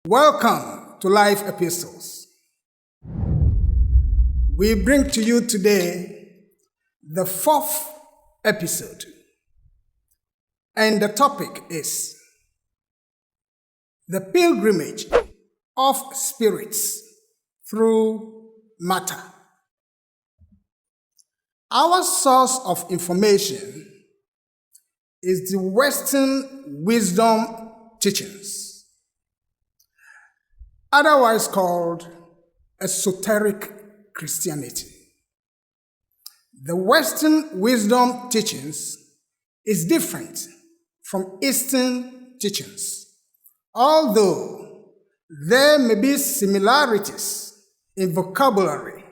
Welcome to Life Epistles. We bring to you today the fourth episode, and the topic is the pilgrimage of spirits through matter. Our source of information is the Western wisdom teachings, otherwise called esoteric Christianity. The Western wisdom teachings is different from Eastern teachings, although there may be similarities in vocabulary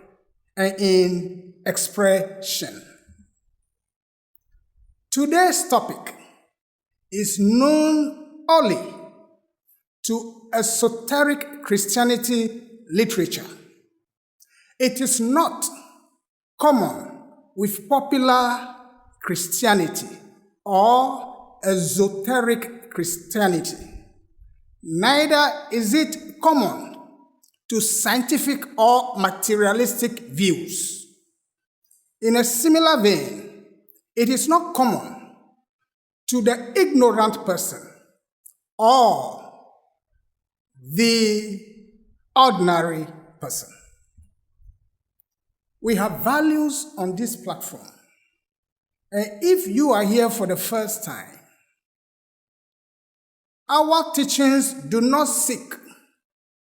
and in expression. Today's topic is known only to esoteric Christianity literature. It is not common with popular Christianity or esoteric Christianity. Neither is it common to scientific or materialistic views. In a similar vein, it is not common to the ignorant person or the ordinary person. We have values on this platform. And if you are here for the first time, our teachings do not seek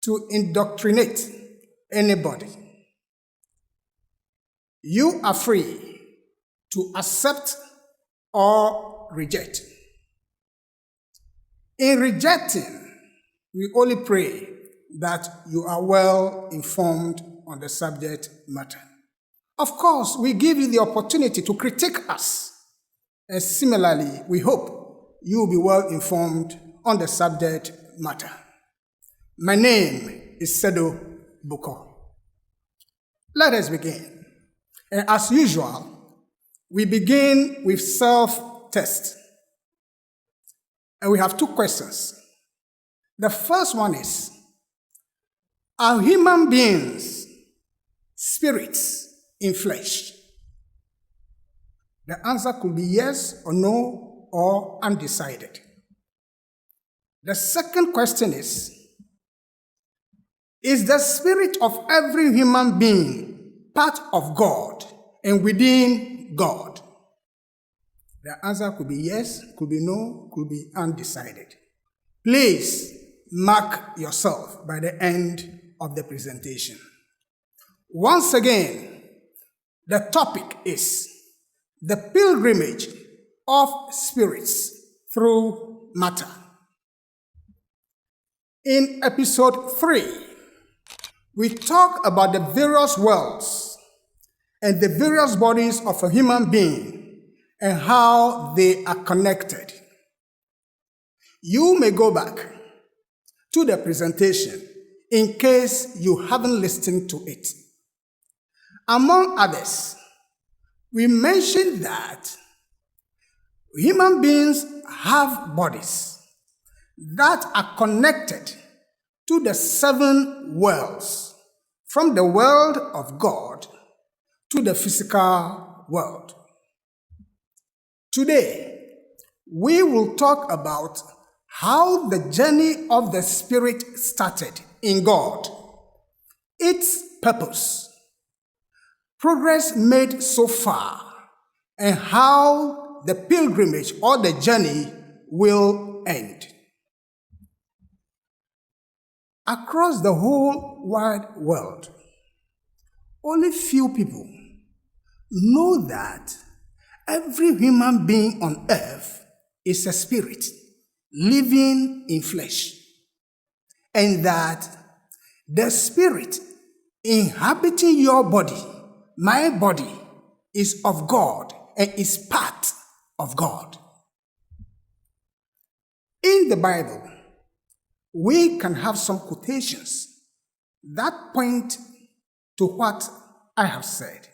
to indoctrinate anybody. You are free to accept or reject. In rejecting, we only pray that you are well informed on the subject matter. Of course, we give you the opportunity to critique us. And similarly, we hope you will be well informed on the subject matter. My name is Seddoh Bokor. Let us begin. And as usual, we begin with self-test. And we have two questions. The first one is, are human beings spirits in flesh? The answer could be yes or no or undecided. The second question is the spirit of every human being part of God and within God? The answer could be yes, could be no, could be undecided. Please mark yourself by the end of the presentation. Once again, the topic is the pilgrimage of spirits through matter. In episode 3, we talk about the various worlds and the various bodies of a human being and how they are connected. You may go back to the presentation in case you haven't listened to it. Among others, we mentioned that human beings have bodies that are connected to the 7 worlds, from the world of God to the physical world. Today, we will talk about how the journey of the Spirit started in God, its purpose, progress made so far, and how the pilgrimage or the journey will end. Across the whole wide world, only few people know that every human being on earth is a spirit living in flesh, and that the spirit inhabiting your body, my body, is of God and is part of God. In the Bible, we can have some quotations that point to what I have said.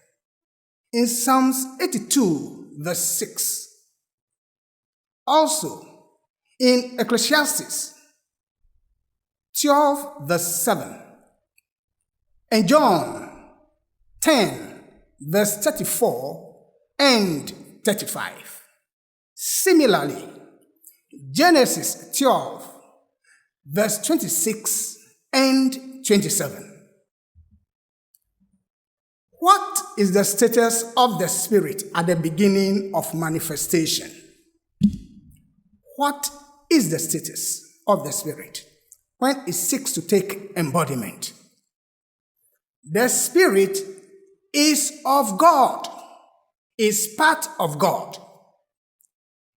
In Psalms 82, verse 6. Also, in Ecclesiastes 12, verse 7, and John 10, verse 34 and 35. Similarly, Genesis 12, verse 26 and 27. What is the status of the Spirit at the beginning of manifestation? What is the status of the Spirit when it seeks to take embodiment? The Spirit is of God, is part of God.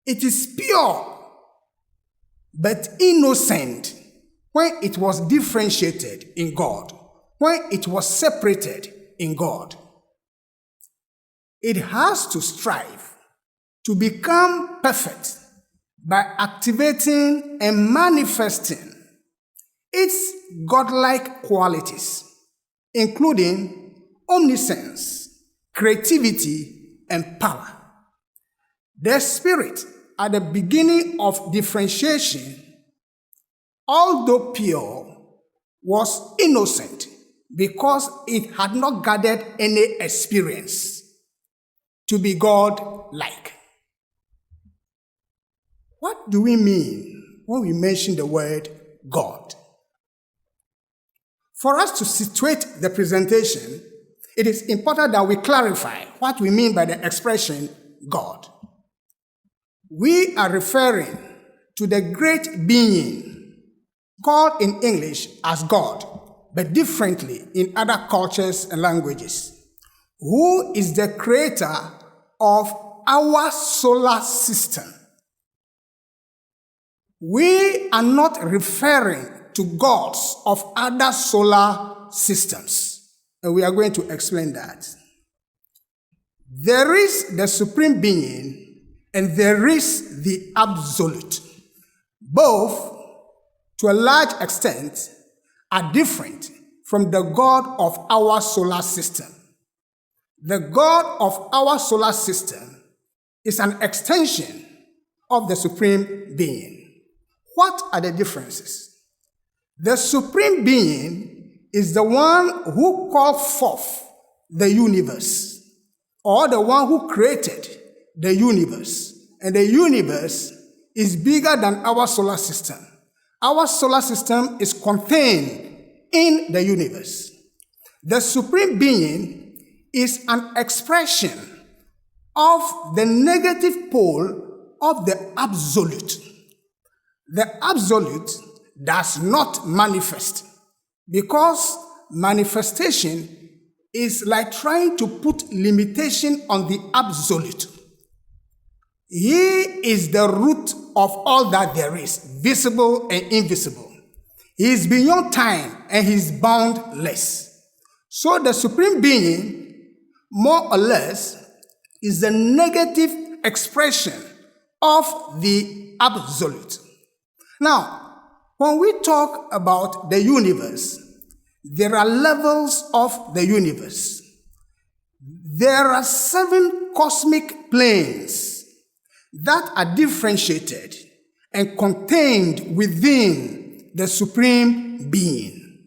It is pure, but innocent when it was differentiated in God, when it was separated in God. It has to strive to become perfect by activating and manifesting its godlike qualities, including omniscience, creativity, and power. The Spirit, at the beginning of differentiation, although pure, was innocent because it had not gathered any experience to be God-like. What do we mean when we mention the word God? For us to situate the presentation, it is important that we clarify what we mean by the expression God. We are referring to the great being called in English as God, but differently in other cultures and languages, who is the creator of our solar system. We are not referring to gods of other solar systems, and we are going to explain that. There is the supreme being and there is the absolute. Both, to a large extent, are different from the God of our solar system. The God of our solar system is an extension of the supreme being. What are the differences? The supreme being is the one who called forth the universe, or the one who created the universe. And the universe is bigger than our solar system. Our solar system is contained in the universe. The supreme being is an expression of the negative pole of the absolute. The absolute does not manifest because manifestation is like trying to put limitation on the absolute. He is the root of all that there is, visible and invisible. He is beyond time and he is boundless. So the supreme being, more or less, is the negative expression of the absolute. Now, when we talk about the universe, there are levels of the universe. There are 7 cosmic planes that are differentiated and contained within the supreme being.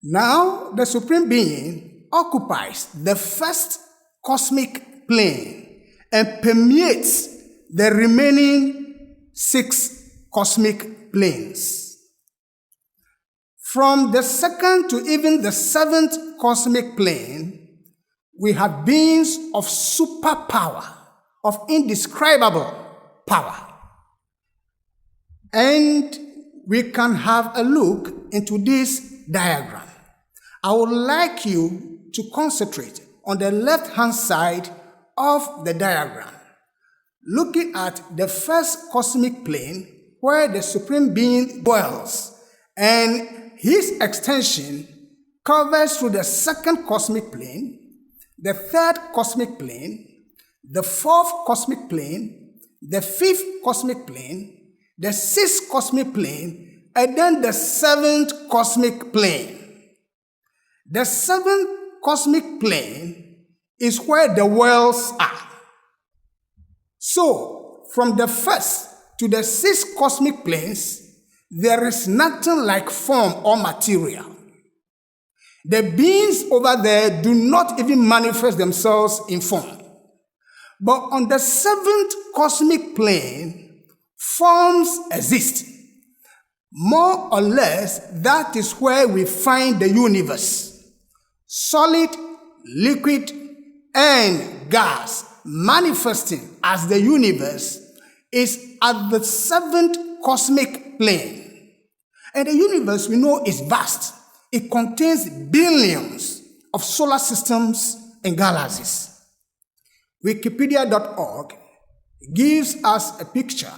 Now, the supreme being occupies the first cosmic plane and permeates the remaining 6 cosmic planes. From the 2nd to even the 7th cosmic plane, we have beings of superpower, of indescribable power. And we can have a look into this diagram. I would like you to concentrate on the left-hand side of the diagram, looking at the first cosmic plane where the supreme being dwells, and his extension covers through the 2nd cosmic plane, the 3rd cosmic plane, the 4th cosmic plane, the 5th cosmic plane, the 6th cosmic plane, and then the 7th cosmic plane. The 7th cosmic plane is where the worlds are. So, from the 1st to the 6th cosmic planes, there is nothing like form or material. The beings over there do not even manifest themselves in form. But on the seventh cosmic plane, forms exist. More or less, that is where we find the universe. Solid, liquid, and gas manifesting as the universe is at the seventh cosmic plane. And the universe, we know, is vast. It contains billions of solar systems and galaxies. Wikipedia.org gives us a picture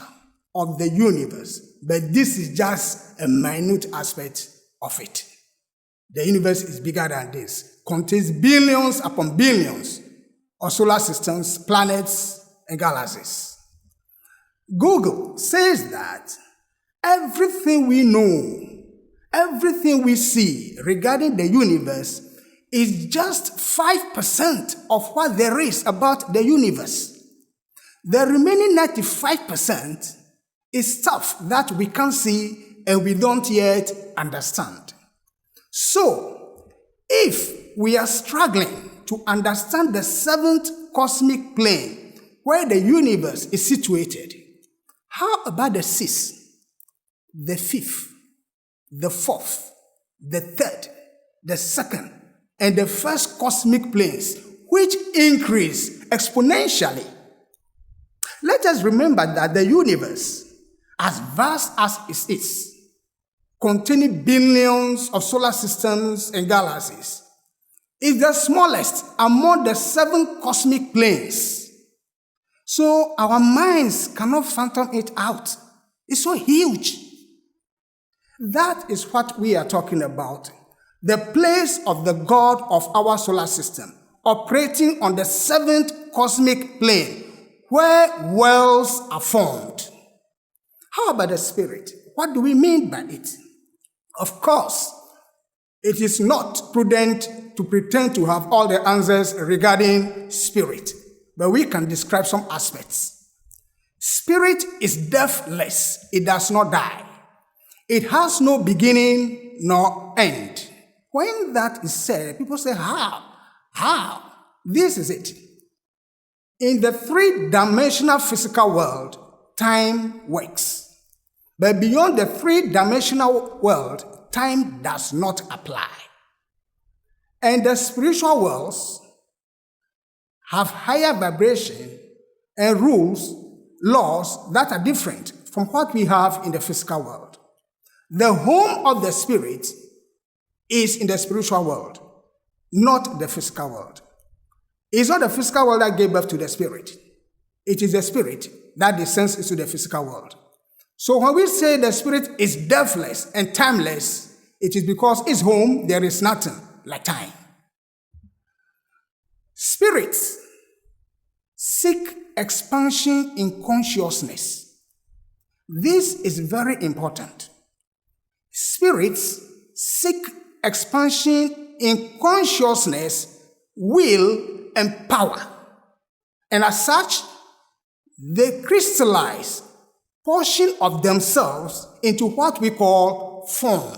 of the universe, but this is just a minute aspect of it. The universe is bigger than this, contains billions upon billions of solar systems, planets, and galaxies. Google says that everything we know, everything we see regarding the universe is just 5% of what there is about the universe. The remaining 95% is stuff that we can't see and we don't yet understand. So, if we are struggling to understand the seventh cosmic plane where the universe is situated, how about the sixth, the fifth, the fourth, the third, the second, and the first cosmic planes, which increase exponentially? Let us remember that the universe, as vast as it is, containing billions of solar systems and galaxies, is the smallest among the seven cosmic planes. So our minds cannot fathom it out. It's so huge. That is what we are talking about. The place of the God of our solar system, operating on the seventh cosmic plane, where worlds are formed. How about the spirit? What do we mean by it? Of course, it is not prudent to pretend to have all the answers regarding spirit, but we can describe some aspects. Spirit is deathless. It does not die. It has no beginning nor end. When that is said, people say, how? How? This is it. In the three-dimensional physical world, time works. But beyond the three-dimensional world, time does not apply. And the spiritual worlds have higher vibration and rules, laws that are different from what we have in the physical world. The home of the spirit is in the spiritual world, not the physical world. It's not the physical world that gave birth to the spirit. It is the spirit that descends into the physical world. So when we say the spirit is deathless and timeless, it is because its home there is nothing like time. Spirits seek expansion in consciousness. This is very important. Spirits seek expansion in consciousness, will, and power. And as such, they crystallize portion of themselves into what we call form,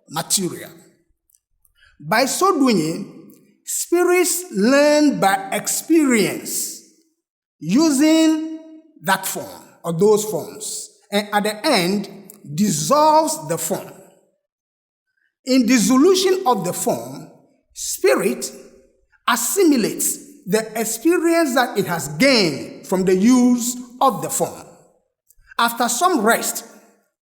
material. By so doing, spirits learn by experience using that form or those forms, and at the end dissolves the form. In dissolution of the form, spirit assimilates the experience that it has gained from the use of the form. After some rest,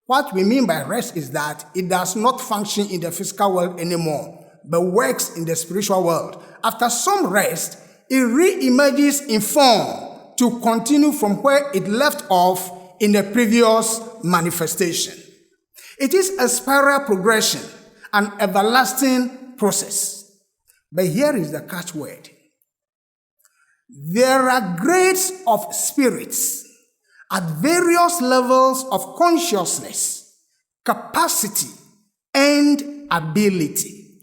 what we mean by rest is that it does not function in the physical world anymore, but works in the spiritual world. After some rest, it re-emerges in form to continue from where it left off in the previous manifestation. It is a spiral progression, an everlasting process. But here is the catchword. There are grades of spirits at various levels of consciousness, capacity, and ability.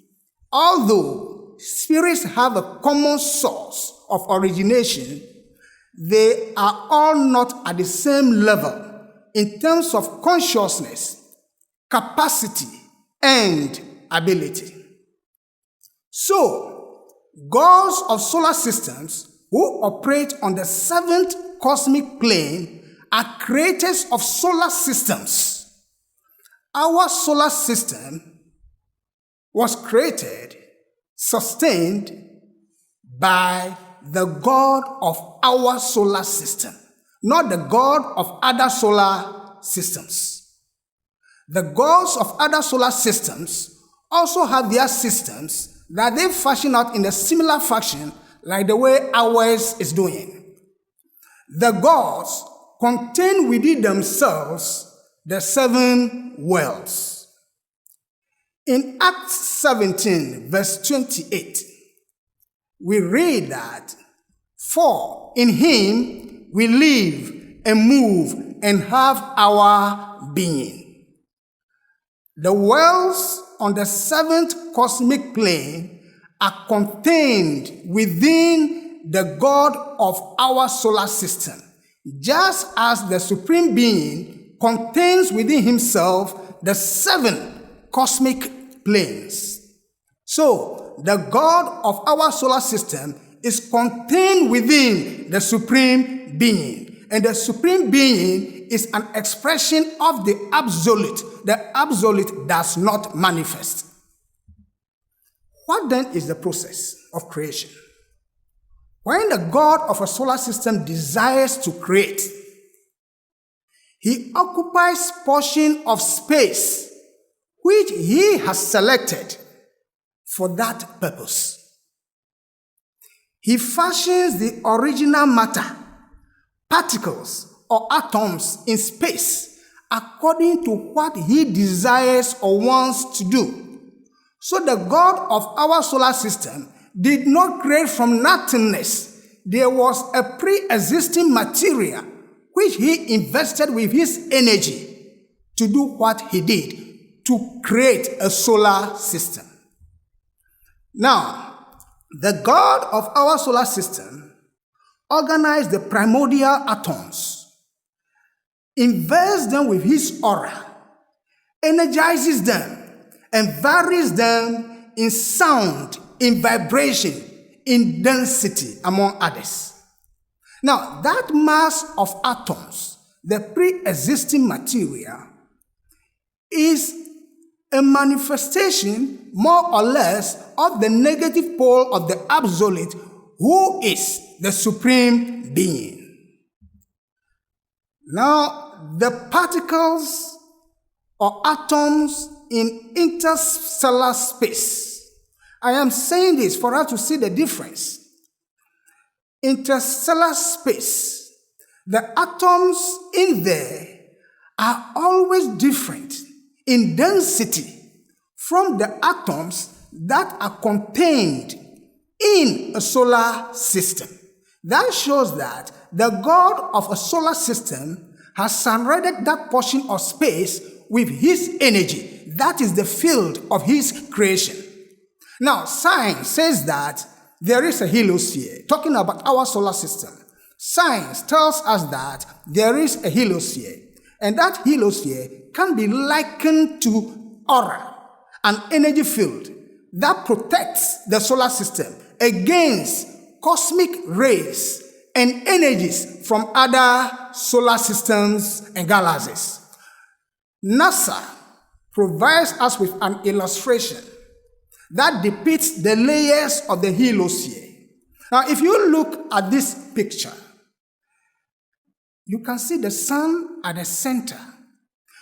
Although spirits have a common source of origination, they are all not at the same level in terms of consciousness, capacity, and ability. So, gods of solar systems who operate on the seventh cosmic plane are creators of solar systems. Our solar system was created, sustained by the God of our solar system, not the God of other solar systems. The gods of other solar systems also have their systems that they fashion out in a similar fashion like the way ours is doing. The gods contain within themselves the seven worlds. In Acts 17, verse 28, we read that, "For in him we live and move and have our being." The worlds on the seventh cosmic plane are contained within the God of our solar system, just as the Supreme Being contains within himself the seven cosmic planes. So, the God of our solar system is contained within the Supreme Being. And the Supreme Being is an expression of the Absolute. The Absolute does not manifest. What then is the process of creation? When the God of a solar system desires to create, he occupies portion of space which he has selected for that purpose. He fashions the original matter, particles or atoms in space according to what he desires or wants to do. So the God of our solar system did not create from nothingness. There was a pre-existing material which he invested with his energy to do what he did, to create a solar system. Now, the God of our solar system organized the primordial atoms, invests them with his aura, energizes them, and varies them in sound, in vibration, in density, among others. Now, that mass of atoms, the pre-existing material, is a manifestation, more or less, of the negative pole of the Absolute, who is the Supreme Being. Now, the particles or atoms in interstellar space. I am saying this for us to see the difference. Interstellar space, the atoms in there are always different in density from the atoms that are contained in a solar system. That shows that the God of a solar system has surrounded that portion of space with his energy. That is the field of his creation. Now, science says that there is a heliosphere, talking about our solar system. Science tells us that there is a heliosphere, and that heliosphere can be likened to aura, an energy field that protects the solar system against cosmic rays and energies from other solar systems and galaxies. NASA provides us with an illustration that depicts the layers of the heliosphere. Now, if you look at this picture, you can see the sun at the center,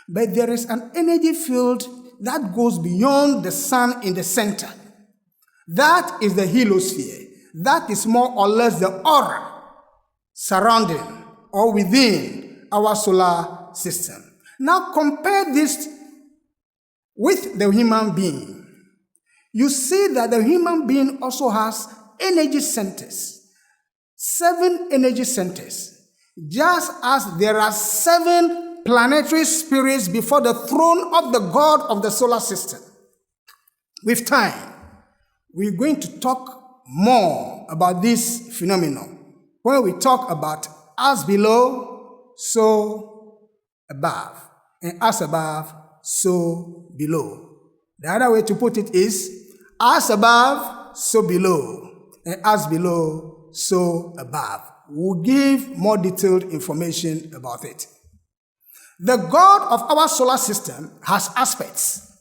but there is an energy field that goes beyond the sun in the center. That is the heliosphere. That is more or less the aura surrounding or within our solar system. Now compare this with the human being. You see that the human being also has energy centers, 7 energy centers, just as there are 7 planetary spirits before the throne of the God of the solar system. With time, we're going to talk more about this phenomenon when we talk about as below, so above, and as above, so below. The other way to put it is, as above, so below, and as below, so above. We'll give more detailed information about it. The God of our solar system has aspects,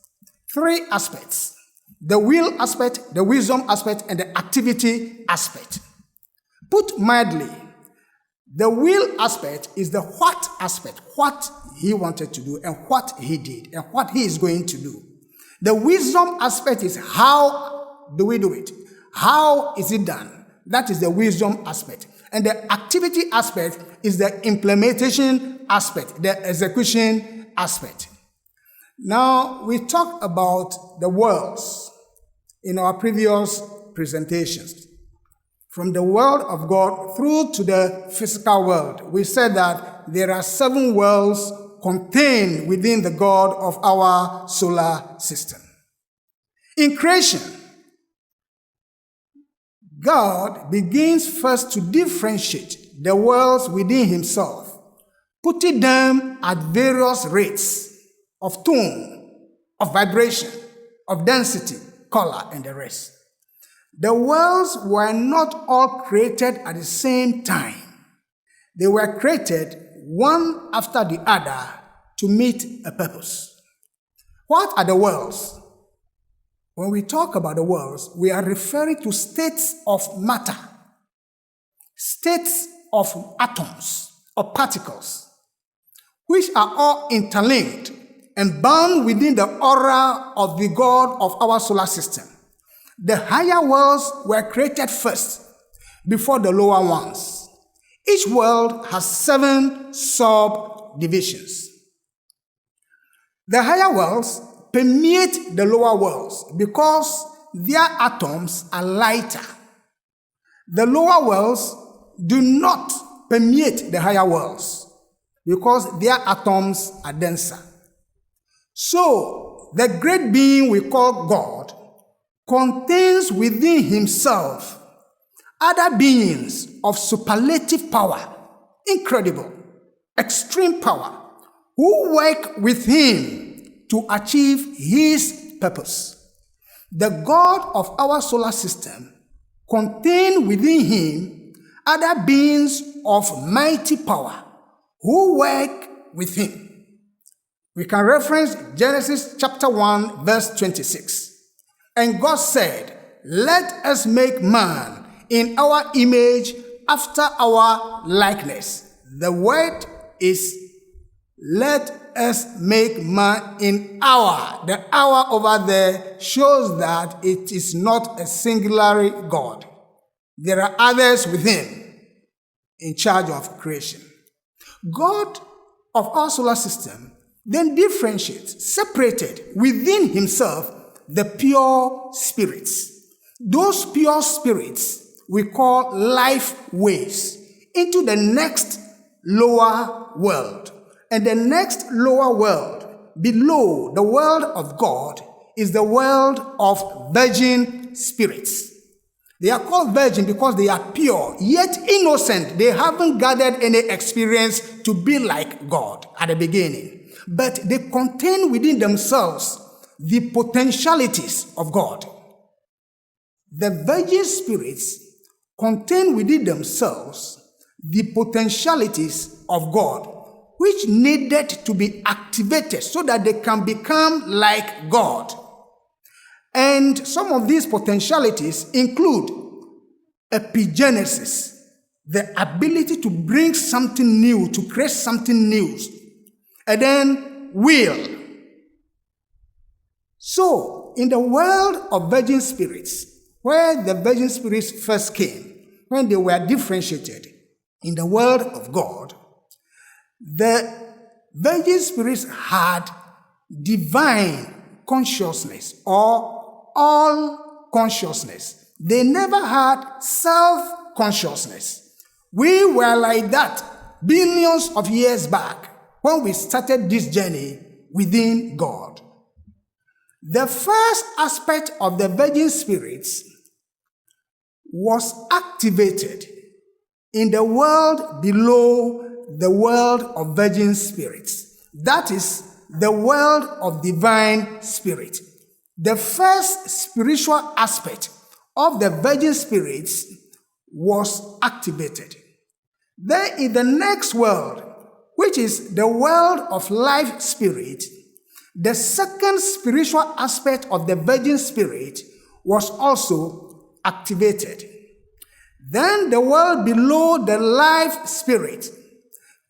3 aspects: the will aspect, the wisdom aspect, and the activity aspect. Put mildly, the will aspect is the what aspect, what he wanted to do and what he did and what he is going to do. The wisdom aspect is how do we do it? How is it done? That is the wisdom aspect. And the activity aspect is the implementation aspect, the execution aspect. Now, we talked about the worlds in our previous presentations. From the world of God through to the physical world, we said that there are 7 worlds contained within the God of our solar system. In creation, God begins first to differentiate the worlds within himself, putting them at various rates of tone, of vibration, of density, color, and the rest. The worlds were not all created at the same time. They were created one after the other to meet a purpose. What are the worlds? When we talk about the worlds, we are referring to states of matter, states of atoms or particles, which are all interlinked and bound within the aura of the God of our solar system. The higher worlds were created first, before the lower ones. Each world has 7 subdivisions. The higher worlds permeate the lower worlds because their atoms are lighter. The lower worlds do not permeate the higher worlds because their atoms are denser. So, the great being we call God contains within himself other beings of superlative power, incredible, extreme power, who work with him to achieve his purpose. The God of our solar system contains within him other beings of mighty power who work with him. We can reference Genesis chapter 1, verse 26. And God said, "Let us make man in our image, after our likeness." The word is "let us make man in our." The "our" over there shows that it is not a singular God. There are others with him in charge of creation. God of our solar system then differentiates, separated within himself the pure spirits. Those pure spirits we call life waves into the next lower world. And the next lower world below the world of God is the world of virgin spirits. They are called virgin because they are pure, yet innocent. They haven't gathered any experience to be like God at the beginning. But they contain within themselves the potentialities of God. The virgin spirits contain within themselves the potentialities of God, which needed to be activated so that they can become like God. And some of these potentialities include epigenesis, the ability to bring something new, to create something new, and then will. So, in the world of virgin spirits, where the virgin spirits first came, when they were differentiated in the world of God, the virgin spirits had divine consciousness or all consciousness. They never had self-consciousness. We were like that billions of years back when we started this journey within God. The first aspect of the virgin spirits was activated in the world below the world of virgin spirits. That is the world of divine spirit. The first spiritual aspect of the virgin spirits was activated. Then in the next world, which is the world of life spirit, the second spiritual aspect of the virgin spirit was also activated. Then the world below the life spirit,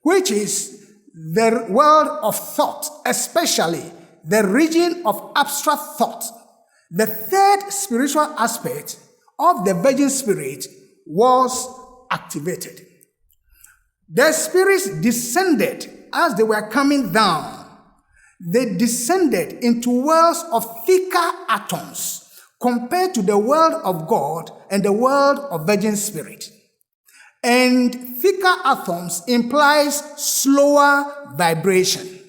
which is the world of thought, especially the region of abstract thought, the third spiritual aspect of the virgin spirit was activated. The spirits descended as they were coming down. They descended into worlds of thicker atoms compared to the world of God and the world of virgin spirit. And thicker atoms implies slower vibration.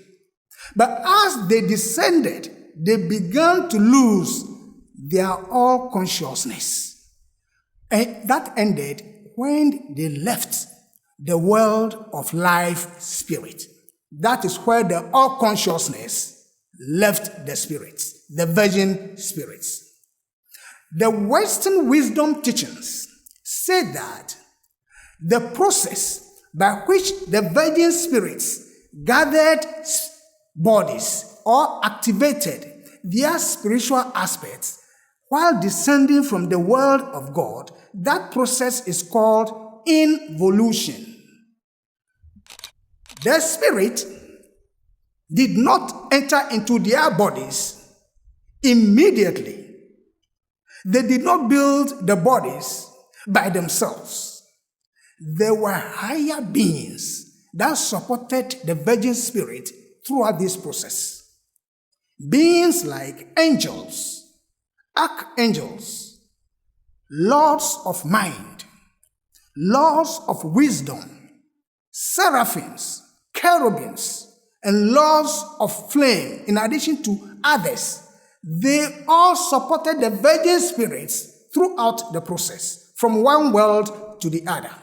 But as they descended, they began to lose their all consciousness. And that ended when they left the world of life spirit. That is where the all consciousness left the spirits, the virgin spirits. The Western wisdom teachings say that the process by which the virgin spirits gathered bodies or activated their spiritual aspects while descending from the world of God, that process is called involution. The spirit did not enter into their bodies immediately. They did not build the bodies by themselves. There were higher beings that supported the virgin spirit throughout this process. Beings like angels, archangels, lords of mind, lords of wisdom, seraphims, cherubims, and lords of flame, in addition to others. They all supported the virgin spirits throughout the process, from one world to the other.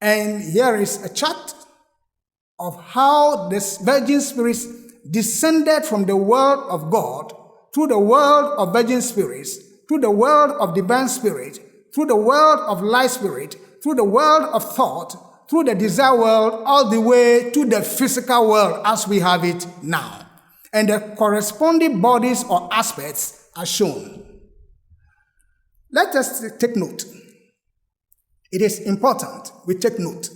And here is a chart of how the virgin spirits descended from the world of God through the world of virgin spirits, through the world of divine spirit, through the world of light spirit, through the world of thought, through the desire world, all the way to the physical world as we have it now. And the corresponding bodies or aspects are shown. Let us take note. It is important we take note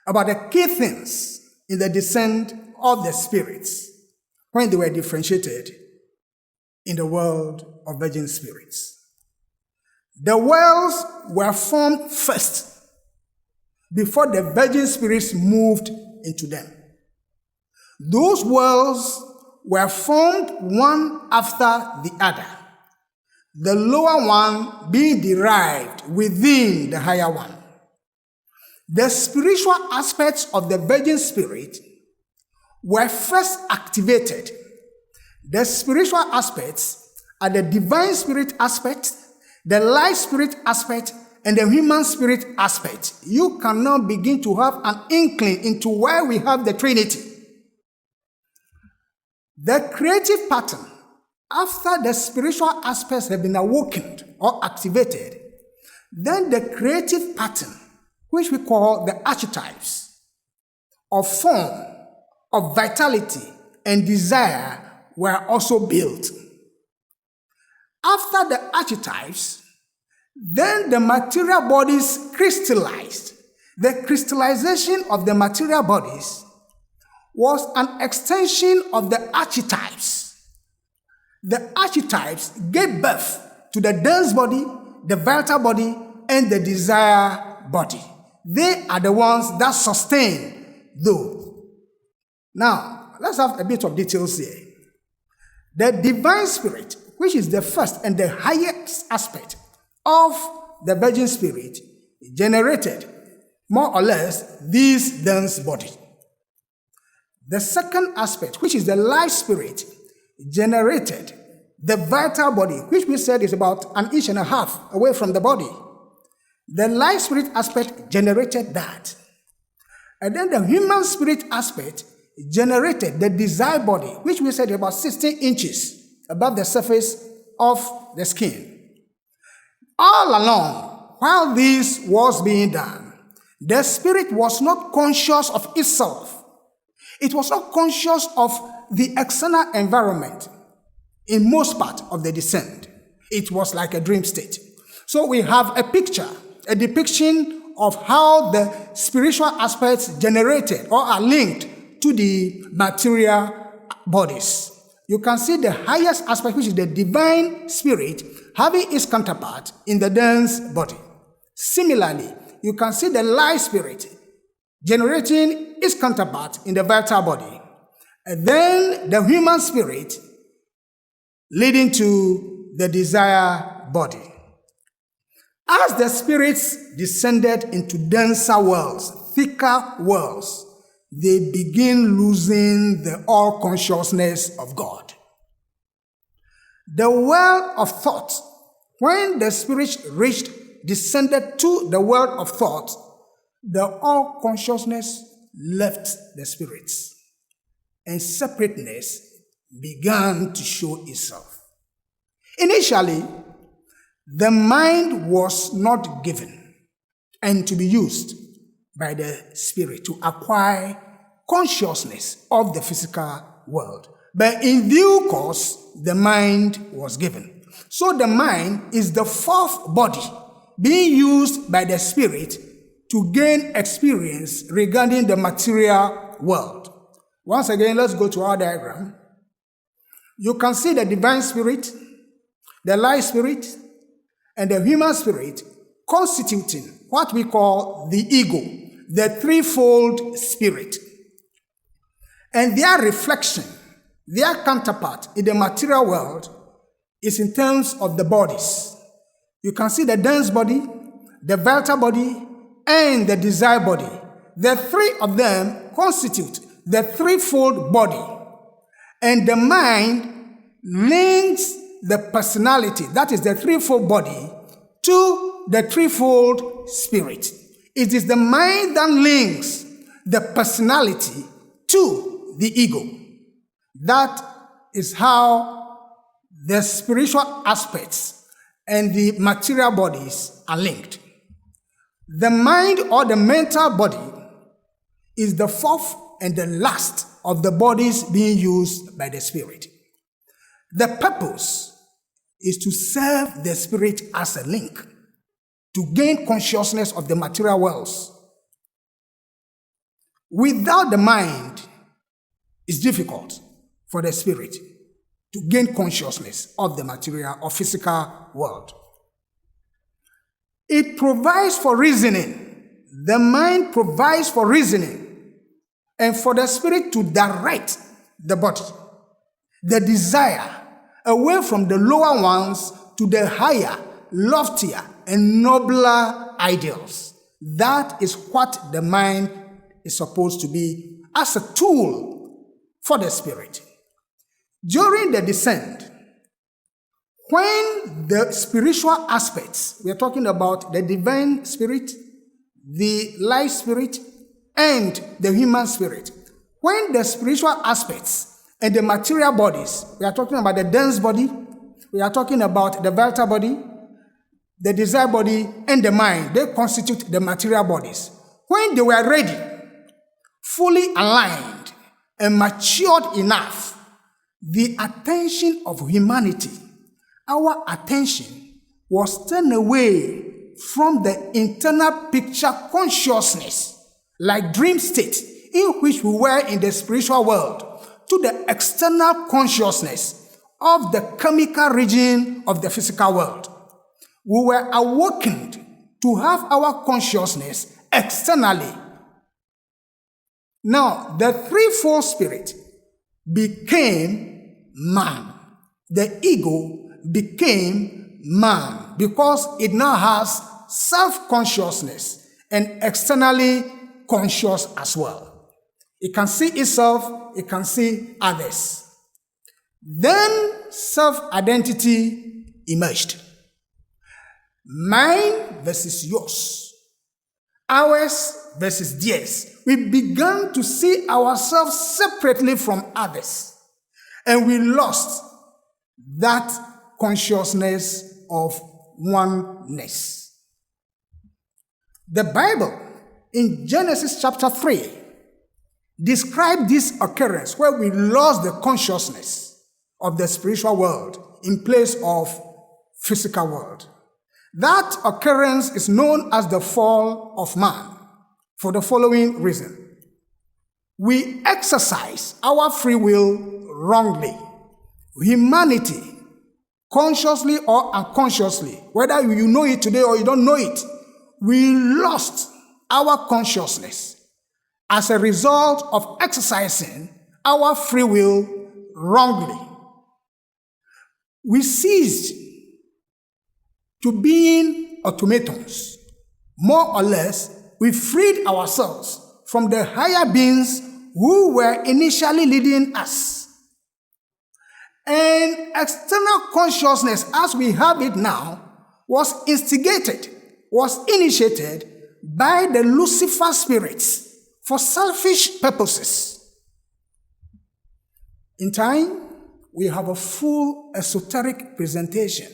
about the key things in the descent of the spirits when they were differentiated in the world of virgin spirits. The worlds were formed first before the virgin spirits moved into them. Those worlds were formed one after the other, the lower one being derived within the higher one. The spiritual aspects of the virgin spirit were first activated. The spiritual aspects are the divine spirit aspect, the light spirit aspect, and the human spirit aspect. You cannot begin to have an inkling into where we have the Trinity. The creative pattern, after the spiritual aspects have been awakened or activated, then the creative pattern, which we call the archetypes of form, of vitality, and desire, were also built. After the archetypes, then the material bodies crystallized. The crystallization of the material bodies was an extension of the archetypes. The archetypes gave birth to the dense body, the vital body, and the desire body. They are the ones that sustain those. Now, let's have a bit of details here. The divine spirit, which is the first and the highest aspect of the virgin spirit, generated more or less this dense body. The second aspect, which is the life spirit, generated the vital body, which we said is about 1.5 inches away from the body. The life spirit aspect generated that. And then the human spirit aspect generated the desired body, which we said about 16 inches above the surface of the skin. All along, while this was being done, the spirit was not conscious of itself. It was not conscious of the external environment in most part of the descent. It was like a dream state. So we have a picture, a depiction of how the spiritual aspects generated or are linked to the material bodies. You can see the highest aspect, which is the divine spirit, having its counterpart in the dense body. Similarly, you can see the light spirit generating its counterpart in the vital body. And then the human spirit leading to the desired body. As the spirits descended into denser worlds, thicker worlds, they begin losing the all-consciousness of God. The world of thought, when the spirit descended to the world of thought, the all-consciousness left the spirits, and separateness began to show itself. Initially, the mind was not given and to be used by the spirit to acquire consciousness of the physical world. But in due course, the mind was given. So the mind is the fourth body being used by the spirit to gain experience regarding the material world. Once again, let's go to our diagram. You can see the divine spirit, the light spirit, and the human spirit constituting what we call the ego, the threefold spirit. And their reflection, their counterpart in the material world is in terms of the bodies. You can see the dense body, the vital body, and the desired body. The three of them constitute the threefold body. And the mind links the personality, that is the threefold body, to the threefold spirit. It is the mind that links the personality to the ego. That is how the spiritual aspects and the material bodies are linked. The mind or the mental body is the fourth and the last of the bodies being used by the spirit. The purpose is to serve the spirit as a link to gain consciousness of the material worlds. Without the mind, it's difficult for the spirit to gain consciousness of the material or physical world. It provides for reasoning. The mind provides for reasoning and for the spirit to direct the body, the desire, away from the lower ones to the higher, loftier, and nobler ideals. That is what the mind is supposed to be as a tool for the spirit. During the descent, when the spiritual aspects, we are talking about the divine spirit, the light spirit, and the human spirit, when the spiritual aspects and the material bodies, we are talking about the dense body, we are talking about the vital body, the desired body, and the mind, they constitute the material bodies. When they were ready, fully aligned, and matured enough, the attention of humanity, our attention, was turned away from the internal picture consciousness, like dream state in which we were in the spiritual world, to the external consciousness of the chemical region of the physical world. We were awakened to have our consciousness externally. Now, the threefold spirit became man. The ego became man because it now has self-consciousness and externally conscious as well. It can see itself, it can see others. Then self-identity emerged. Mine versus yours. ours versus theirs. We began to see ourselves separately from others, and we lost that consciousness of oneness. The Bible in Genesis chapter 3 described this occurrence where we lost the consciousness of the spiritual world in place of physical world. That occurrence is known as the fall of man for the following reason. We exercise our free will wrongly. Humanity, consciously or unconsciously, whether you know it today or you don't know it, we lost our consciousness as a result of exercising our free will wrongly. We ceased to being automatons. More or less, we freed ourselves from the higher beings who were initially leading us. And external consciousness, as we have it now, was initiated by the Lucifer spirits for selfish purposes. In time, we have a full esoteric presentation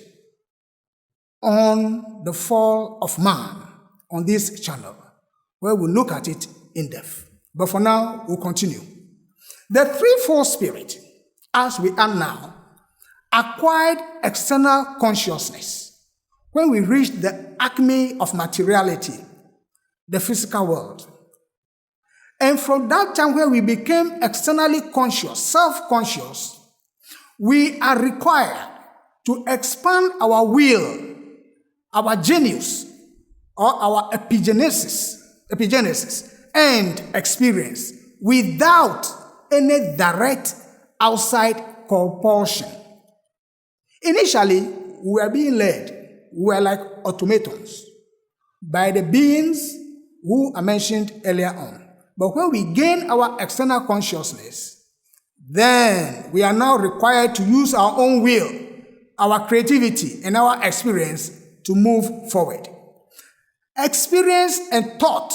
on the fall of man on this channel, where we'll look at it in depth. But for now, we'll continue. The threefold spirit, as we are now, acquired external consciousness when we reached the acme of materiality, the physical world. And from that time where we became externally conscious, self-conscious, we are required to expand our will, our genius, or our epigenesis and experience without any direct outside compulsion. Initially, we were being led, we were like automatons by the beings who I mentioned earlier on. But when we gain our external consciousness, then we are now required to use our own will, our creativity, and our experience to move forward. Experience and thought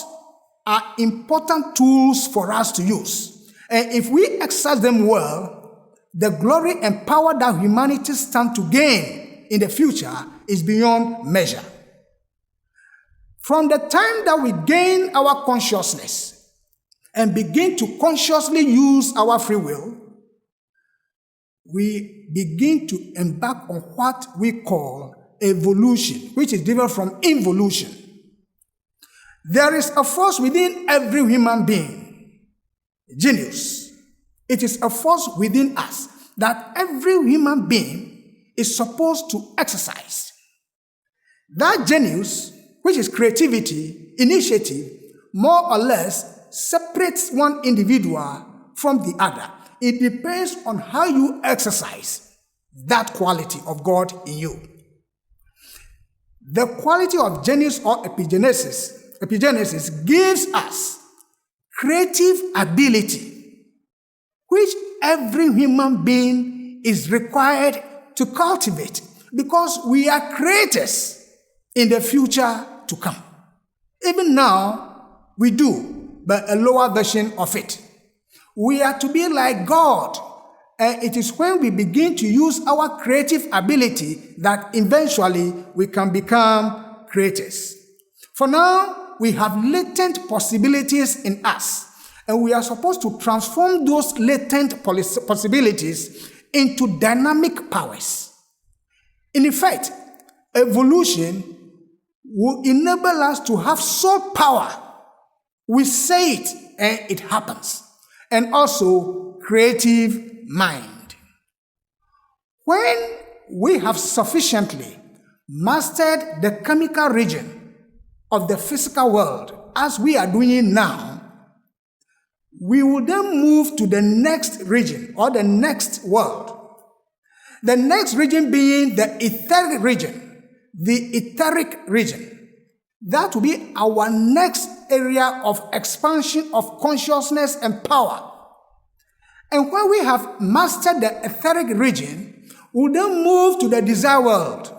are important tools for us to use. And if we exercise them well, the glory and power that humanity stands to gain in the future is beyond measure. From the time that we gain our consciousness and begin to consciously use our free will, we begin to embark on what we call evolution, which is different from involution. There is a force within every human being, genius. It is a force within us that every human being is supposed to exercise. That genius, which is creativity, initiative, more or less separates one individual from the other. It depends on how you exercise that quality of God in you. The quality of genius or epigenesis gives us creative ability, which every human being is required to cultivate because we are creators in the future to come. Even now, we do, but a lower version of it. We are to be like God, and it is when we begin to use our creative ability that eventually we can become creators. For now, we have latent possibilities in us, and we are supposed to transform those latent possibilities into dynamic powers. In effect, evolution will enable us to have soul power. We say it, and it happens. And also creative mind. When we have sufficiently mastered the chemical region of the physical world, as we are doing now, we will then move to the next region or the next world. The next region being the etheric region, That will be our next area of expansion of consciousness and power. And when we have mastered the etheric region, we'll then move to the desire world.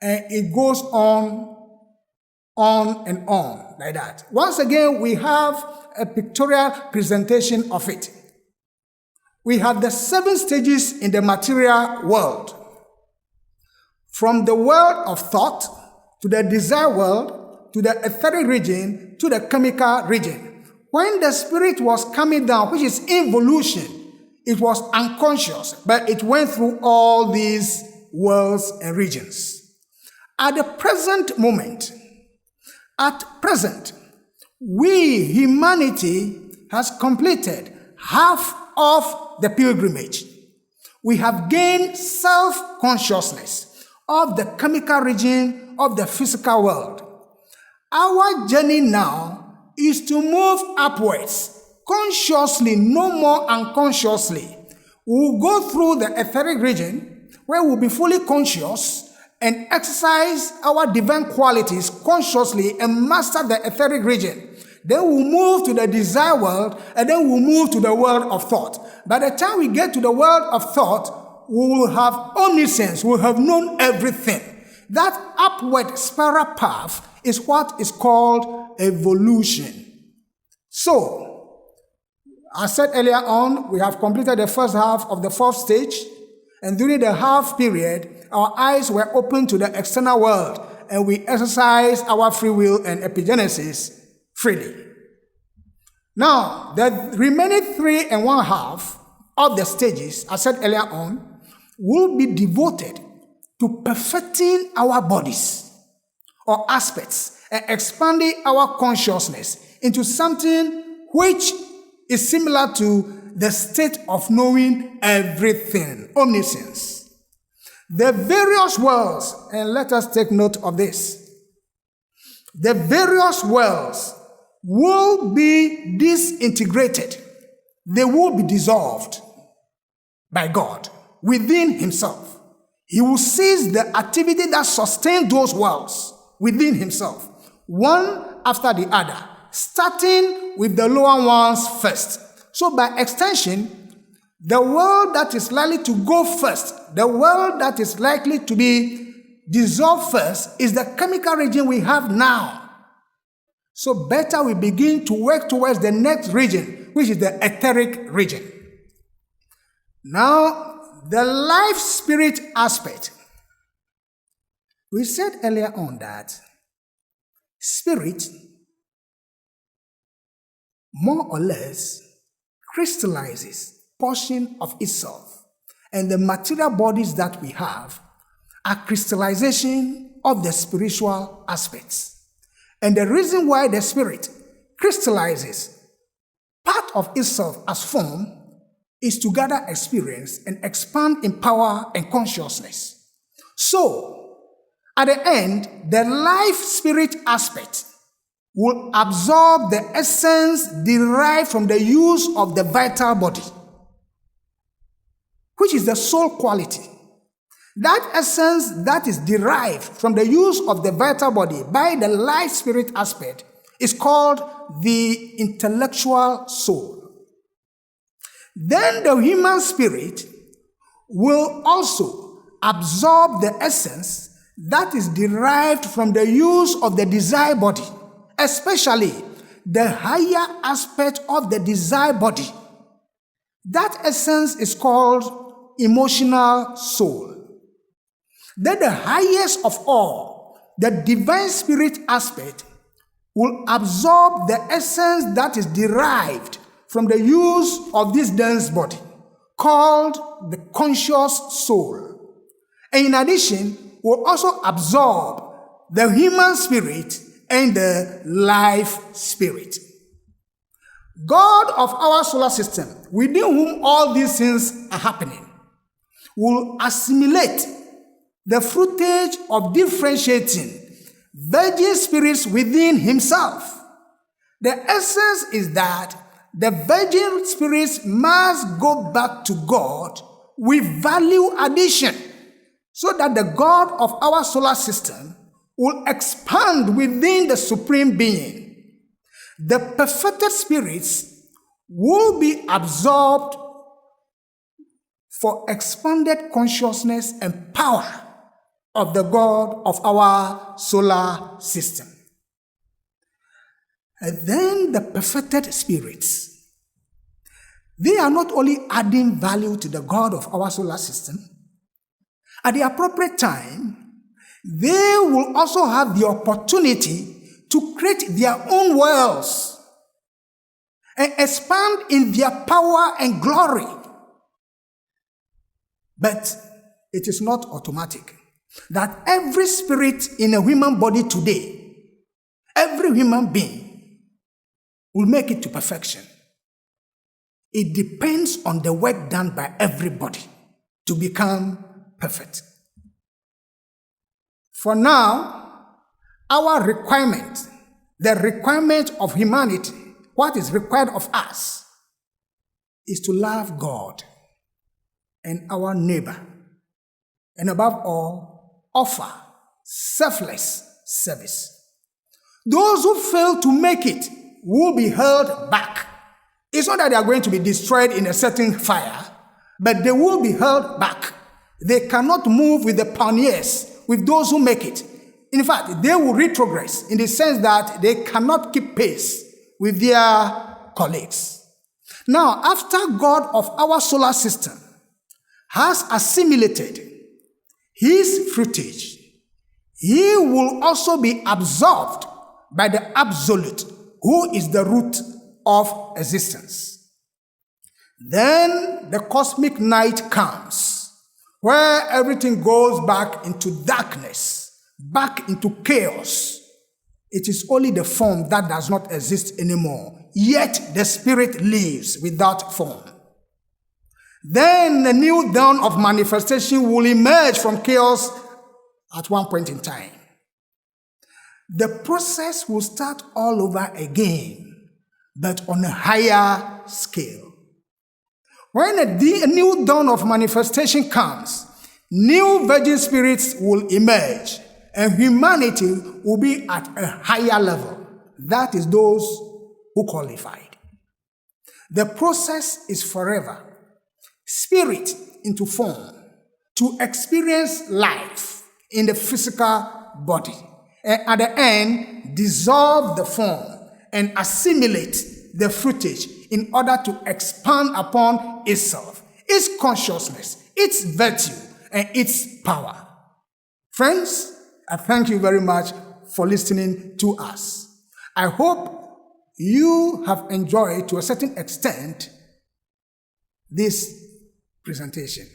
And it goes on on and on, like that. Once again, we have a pictorial presentation of it. We have the 7 stages in the material world. From the world of thought, to the desire world, to the etheric region, to the chemical region. When the spirit was coming down, which is involution, it was unconscious, but it went through all these worlds and regions. At the present moment, we, humanity, has completed half of the pilgrimage. We have gained self-consciousness of the chemical region of the physical world. Our journey now is to move upwards, consciously, no more unconsciously. We'll go through the etheric region, where we'll be fully conscious and exercise our divine qualities consciously and master the etheric region. Then we'll move to the desire world, and then we'll move to the world of thought. By the time we get to the world of thought, we will have omniscience, we'll have known everything. That upward spiral path is what is called evolution. So, I said earlier on, we have completed the first half of the 4th stage, and during the half period, our eyes were open to the external world, and we exercised our free will and epigenesis freely. Now, the remaining 3 1/2 of the stages, I said earlier on, will be devoted to perfecting our bodies or aspects and expanding our consciousness into something which is similar to the state of knowing everything, omniscience. The various worlds, and let us take note of this, the various worlds will be disintegrated. They will be dissolved by God within himself. He will cease the activity that sustains those worlds within himself, one after the other, starting with the lower ones first. So by extension, the world that is likely to go first, the world that is likely to be dissolved first, is the chemical region we have now. So better we begin to work towards the next region, which is the etheric region. Now, the life spirit aspect. We said earlier on that spirit, more or less, crystallizes portion of itself, and the material bodies that we have are crystallization of the spiritual aspects. And the reason why the spirit crystallizes part of itself as form is to gather experience and expand in power and consciousness. So, at the end, the life spirit aspect will absorb the essence derived from the use of the vital body, which is the soul quality. That essence that is derived from the use of the vital body by the life spirit aspect is called the intellectual soul. Then the human spirit will also absorb the essence that is derived from the use of the desire body, especially the higher aspect of the desire body. That essence is called emotional soul. Then the highest of all, the divine spirit aspect, will absorb the essence that is derived from the use of this dense body, called the conscious soul. And in addition, will also absorb the human spirit and the life spirit. God of our solar system, within whom all these things are happening, will assimilate the fruitage of differentiating virgin spirits within himself. The essence is that the virgin spirits must go back to God with value addition, so that the God of our solar system will expand within the supreme being. The perfected spirits will be absorbed for expanded consciousness and power of the God of our solar system. And then the perfected spirits, they are not only adding value to the God of our solar system, at the appropriate time, they will also have the opportunity to create their own worlds and expand in their power and glory. But it is not automatic that every spirit in a human body today, every human being, will make it to perfection. It depends on the work done by everybody to become perfect. For now, our requirement, the requirement of humanity, what is required of us, is to love God and our neighbor, and above all, offer selfless service. Those who fail to make it will be held back. It's not that they are going to be destroyed in a certain fire, but they will be held back. They cannot move with the pioneers, with those who make it. In fact, they will retrogress in the sense that they cannot keep pace with their colleagues. Now, after God of our solar system has assimilated his fruitage, he will also be absorbed by the Absolute, who is the root of existence. Then the cosmic night comes, where everything goes back into darkness, back into chaos. It is only the form that does not exist anymore, yet the spirit lives without form. Then the new dawn of manifestation will emerge from chaos at one point in time. The process will start all over again, but on a higher scale. When a new dawn of manifestation comes, new virgin spirits will emerge, and humanity will be at a higher level. That is those who qualified. The process is forever. Spirit into form, to experience life in the physical body, and at the end, dissolve the form and assimilate the fruitage in order to expand upon itself, its consciousness, its virtue, and its power. Friends, I thank you very much for listening to us. I hope you have enjoyed, to a certain extent, this presentation.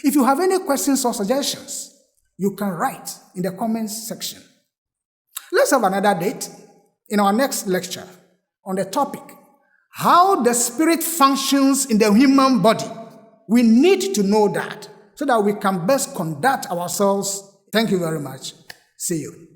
If you have any questions or suggestions, you can write in the comments section. Let's have another date in our next lecture on the topic, how the spirit functions in the human body. We need to know that so that we can best conduct ourselves. Thank you very much. See you.